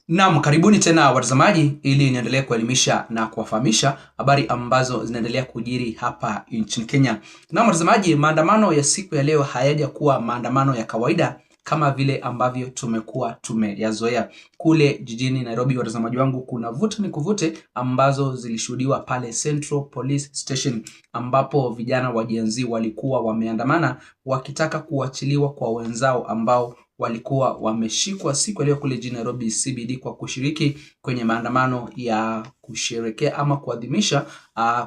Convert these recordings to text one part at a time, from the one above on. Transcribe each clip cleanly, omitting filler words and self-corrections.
Naam, karibuni tena watazamaji, ili niendelee kuelimisha na kuwafahamisha habari ambazo zinaendelea kujiri hapa nchini Kenya. Naam watazamaji, maandamano ya siku ya leo hayaja kuwa maandamano ya kawaida kama vile ambavyo tumekuwa tumeyazoea. Kule jijini Nairobi watazamaji wangu, kuna vuta ni kuvute ambazo zilishuhudiwa pale Central Police Station, ambapo vijana wa Gen Z walikuwa wameandamana wakitaka kuachiliwa kwa wenzao ambao walikuwa wameshikwa siku leo kule jijini Nairobi CBD kwa kushiriki kwenye maandamano ya kusherekea ama kuadhimisha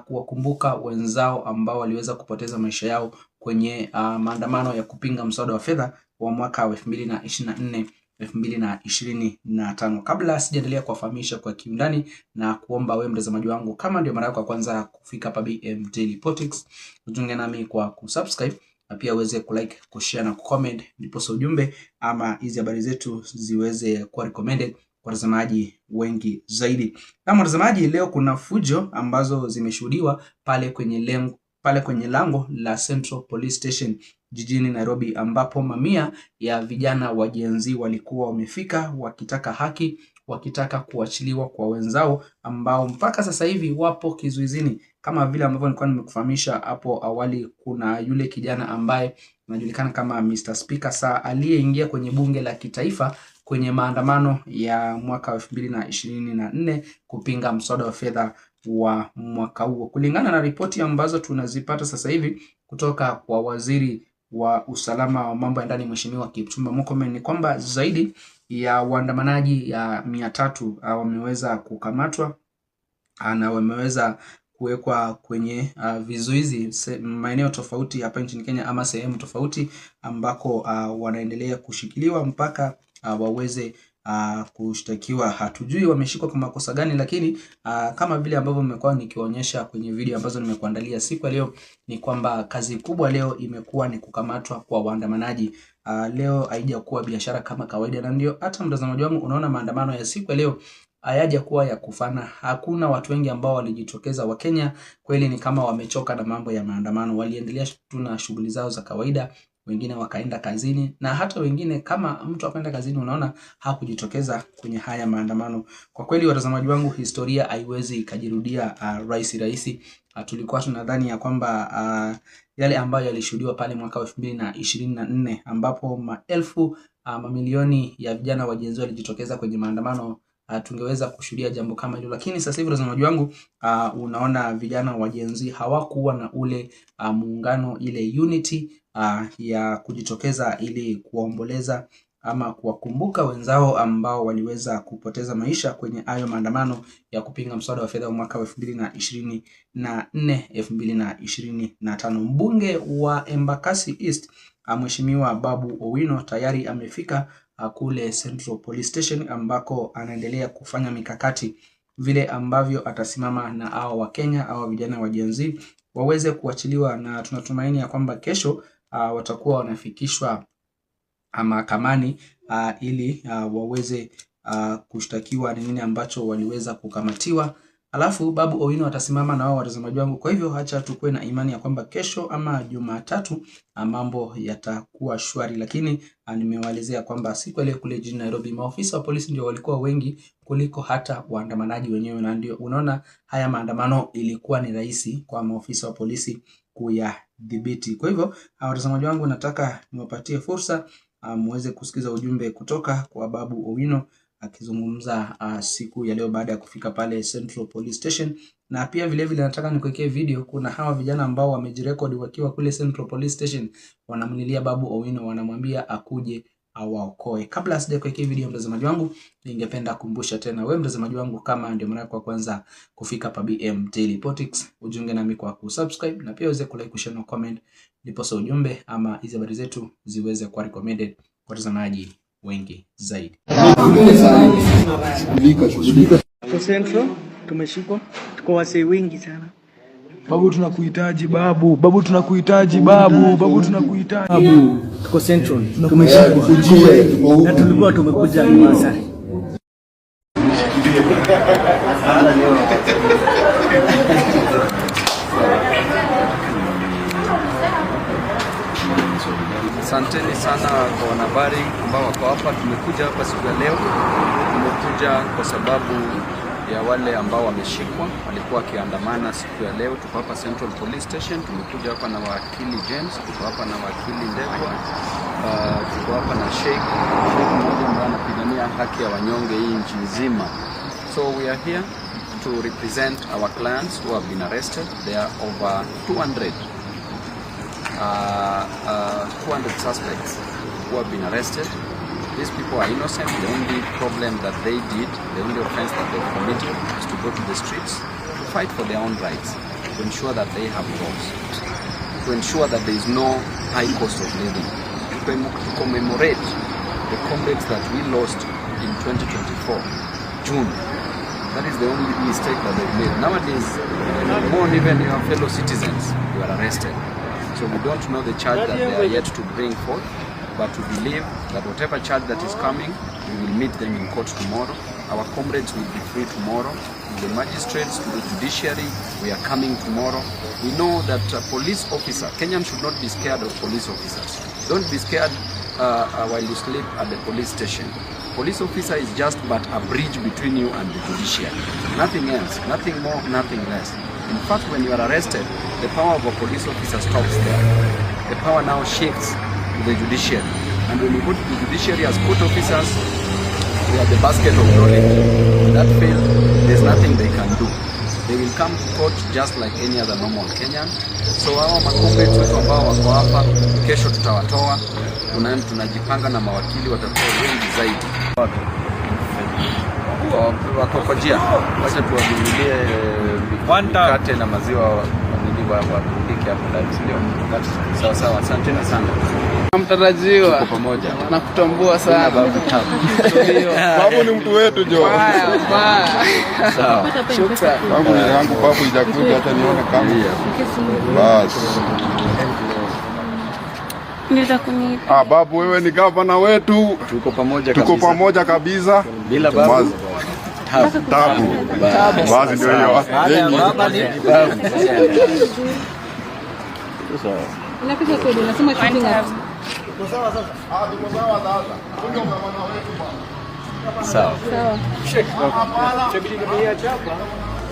kuwakumbuka wenzao ambao waliweza kupoteza maisha yao kwenye maandamano ya kupinga mswada wa fedha wa mwaka 2024 2025. Kabla sijaendelea kuwafahamisha kwa kiundani na kuomba wewe mtazamaji wangu, kama ndio mara yako ya kwanza kufika hapa BM Daily Politics, ujiunge nami kwa kusubscribe na pia uweze kulike, kushare na kucomment, ndipo ujumbe ama hizi habari zetu ziweze kuwa recommended kwa watazamaji wengi zaidi. Na watazamaji, leo kuna fujo ambazo zimeshuhudiwa pale kwenye lango la Central Police Station jijini Nairobi, ambapo mamia ya vijana wa Gen Z walikuwa wamefika wakitaka haki, wakitaka kuachiliwa kwa wenzao ambao mpaka sasa hivi wapo kizuizini. Kama vile ambavyo nilikuwa nimekufahamisha hapo awali, kuna yule kijana ambaye anajulikana kama Mr. Speaker Sir aliyeingia kwenye bunge la kitaifa kwenye maandamano ya mwaka 2024 kupinga mswada wa fedha wa mwaka huo. Kulingana na ripoti ambazo tunazipata sasa hivi kutoka kwa waziri wa usalama wa mambo ya ndani Mheshimiwa Kipchumba Murkomen, ni kwamba zaidi ya waandamanaji ya 300 wameweza kukamatwa na wameweza kuwekwa kwenye vizuizi maeneo tofauti hapa nchini Kenya, ama sehemu tofauti ambako wanaendelea kushikiliwa mpaka waweze kushtakiwa. Hatujui wameshikwa kwa makosa gani, lakini kama vile ambavyo nimekuwa nikionyesha kwenye video ambazo nimekuandalia siku ya leo, ni kwamba kazi kubwa leo imekuwa ni kukamatwa kwa waandamanaji. Leo haijakuwa biashara kama kawaida, na ndio hata mtazamaji wangu unaona maandamano ya siku ya leo hayaja kuwa ya kufana. Hakuna watu wengi ambao walijitokeza. Wakenya kweli ni kama wamechoka na mambo ya maandamano, waliendelea tu na shughuli zao za kawaida, wengine wakaenda kazini, na hata wengine kama mtu akaenda kazini unaona hakujitokeza kwenye haya maandamano. Kwa kweli watazamaji wangu, historia haiwezi ikajirudia rahisi. Tulikuwa tunadhani ya kwamba yale ambayo yalishuhudiwa pale mwaka 2024 ambapo maelfu mamilioni ya vijana wa Gen Z walijitokeza kwenye maandamano, tungeweza kushuhudia jambo kama hilo. Lakini sasa hivi watazamaji wangu, unaona vijana wa Gen Z hawakuwa na ule muungano, ile unity ya kujitokeza ili kuomboleza ama kuwakumbuka wenzao ambao waliweza kupoteza maisha kwenye hayo maandamano ya kupinga mswada wa fedha wa mwaka 2024 2025. Mbunge wa Embakasi East Mheshimiwa Babu Owino tayari amefika kule Central Police Station, ambako anaendelea kufanya mikakati vile ambavyo atasimama na hao wa Kenya au vijana wa Gen Z waweze kuachiliwa, na tunatumaini ya kwamba kesho watakuwa wanafikishwa mahakamani ili waweze kushtakiwa ni nini ambacho waliweza kukamatiwa. Alafu Babu Owino atasimama na wao watazamaji wangu. Kwa hivyo acha tukue na imani ya kwamba kesho ama Jumatatu mambo yatakuwa shwari. Lakini nimewaelezea kwamba siku ile kule jijini Nairobi maofisa wa polisi ndio walikuwa wengi kuliko hata waandamanaji wenyewe, na ndio unaona haya maandamano ilikuwa ni rahisi kwa maofisa wa polisi kuyadhibiti. Kwa hivyo watazamaji wangu, nataka niwapatie fursa muweze kusikiza ujumbe kutoka kwa Babu Owino akizungumza siku ya leo baada ya kufika pale Central Police Station. Na pia vile nataka nikuwekee video. Kuna hawa vijana ambao wamejirekodi wakiwa kule Central Police Station, wanamlilia Babu Owino, wanamwambia akuje awaokoe. Kabla sijakuwekea video mtazamaji wangu, ningependa kukumbusha tena wewe mtazamaji wangu, kama ndio mara yako ya kwanza kufika hapa BM Daily Politics, ujiunge nami kwa kusubscribe na pia uweze kulike, kushare na comment, ndipo ujumbe ama hizo habari zetu ziweze kuwa recommended kwa watazamaji wengi zaidi. Kwa Central tumeshikwa, tuko wasee wengi sana. Babu tunakuhitaji babu, babu tunakuhitaji babu, babu tunakuhitaji babu. Tuko Central tumeshikwa na tulikuwa tumekuja Masai. Asanteni sana kwa wanahabari ambao wako hapa. Tumekuja hapa siku ya leo, tumekuja kwa sababu ya wale ambao wameshikwa, walikuwa wakiandamana siku ya leo. Tuko hapa Central Police Station, tumekuja hapa na wakili James, tuko hapa na wakili Ndegwa, tuko hapa na Sheikh mmoja ambaye anapigania haki ya wanyonge hii nchi nzima. So we are here to represent our clients who have been arrested. There are over 200 suspects who have been arrested. These people are innocent. The only problem that they did, the only offense that they committed is to go to the streets to fight for their own rights, to ensure that they have jobs, to ensure that there is no high cost of living, to commemorate the comrades that we lost in 2024, June. That is the only mistake that they've made. Nowadays, more even your fellow citizens, you are arrested. So we don't know the charge that they are yet to bring forth, but we believe that whatever charge that is coming, we will meet them in court tomorrow. Our comrades will be free tomorrow. The magistrates, the judiciary, we are coming tomorrow. We know that a police officer, Kenyans should not be scared of police officers. Don't be scared while you sleep at the police station. Police officer is just but a bridge between you and the judiciary. Nothing else, nothing more, nothing less. In fact, when you are arrested, the power of a police officer stops there. The power now shifts to the judiciary. And when you go to the judiciary as court officers, they are the basket of knowledge. When that fails, there's nothing they can do. They will come to court just like any other normal Kenyan. So hao makomrades wetu ambao wako hapa, kesho tutawatoa. Tunajipanga na mawakili watakuwa wengi zaidi. Wako kwa njia. Wacha tuwanunulie mikate na maziwa warudike hapo ndani leo. Sawa sawa, asante sana. Mtarajiwa pamoja nakutambua sana Babu ni mtu wetu jo. Sawa. Shukrani. Babu ni yangu, babu ijakuja hata nione kama. Basi. Babu wewe ni gavana wetu. Tuko pamoja kabisa. Tuko pamoja kabisa. Bila babu tabu. Basi ndio hiyo. Baba ni babu. Unapika kodi, unasema shilingi ngapi? Sawa sasa. Tuko sawa sasa. Ndio gavana wetu bwana. Sawa.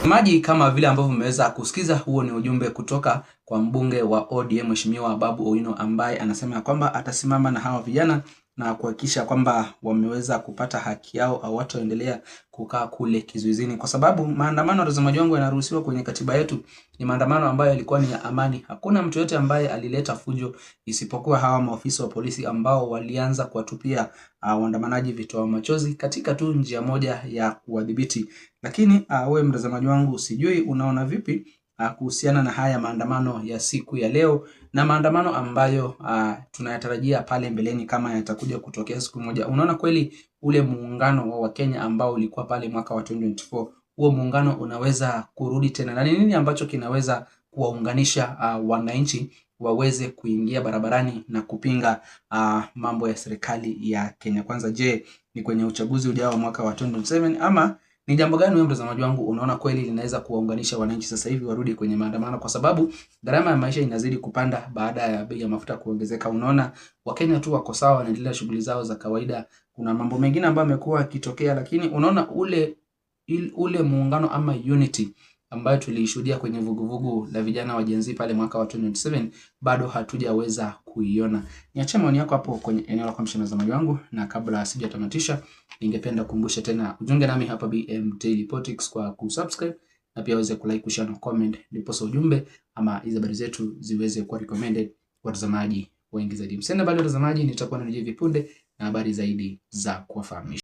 Maji kama vile ambavyo mmeweza kusikiza, huo ni ujumbe kutoka kwa mbunge wa ODM Mheshimiwa Babu Owino, ambaye anasema kwamba atasimama na hawa vijana na kuhakikisha kwamba wameweza kupata haki yao au wataendelea kukaa kule kizuizini, kwa sababu maandamano, watazamaji wangu, yanaruhusiwa kwenye katiba yetu. Ni maandamano ambayo yalikuwa ni ya amani. Hakuna mtu yote ambaye alileta fujo isipokuwa hawa maafisa wa polisi ambao walianza kuwatupia waandamanaji vitoa machozi katika tu njia moja ya kuwadhibiti. Lakini wewe mtazamaji wangu, sijui unaona vipi kuhusiana na haya maandamano ya siku ya leo na maandamano ambayo tunayatarajia pale mbeleni kama yatakuja kutokea siku moja? Unaona kweli ule muungano wa Wakenya ambao ulikuwa pale mwaka wa 2024, huo muungano unaweza kurudi tena? Na nini ambacho kinaweza kuwaunganisha wananchi waweze kuingia barabarani na kupinga mambo ya serikali ya Kenya Kwanza? Je, ni kwenye uchaguzi ujao wa mwaka wa 2027 ama ni jambo gani wewe mtazamaji wangu unaona kweli linaweza kuwaunganisha wananchi sasa hivi warudi kwenye maandamano? Kwa sababu gharama ya maisha inazidi kupanda baada ya bei ya mafuta kuongezeka. Unaona Wakenya tu wako sawa, wanaendelea shughuli zao za kawaida. Kuna mambo mengine ambayo yamekuwa yakitokea, lakini unaona ule muungano ama unity ambayo tulishuhudia kwenye vuguvugu la vijana wa Gen Z pale mwaka wa 2027 bado hatujaweza kuiona. Niache maoni yako hapo kwenye eneo la comment mtazamaji wangu, na kabla sijatamatisha ningependa kukumbusha tena ujiunge nami hapa BM Daily Politics kwa kusubscribe na pia uweze kulike, kushare na comment, ndipo ujumbe ama hizo habari zetu ziweze kuwa recommended kwa watazamaji wengi zaidi. Msende bali watazamaji, nitakuwa narejea vipunde na habari zaidi za kuwafahamisha.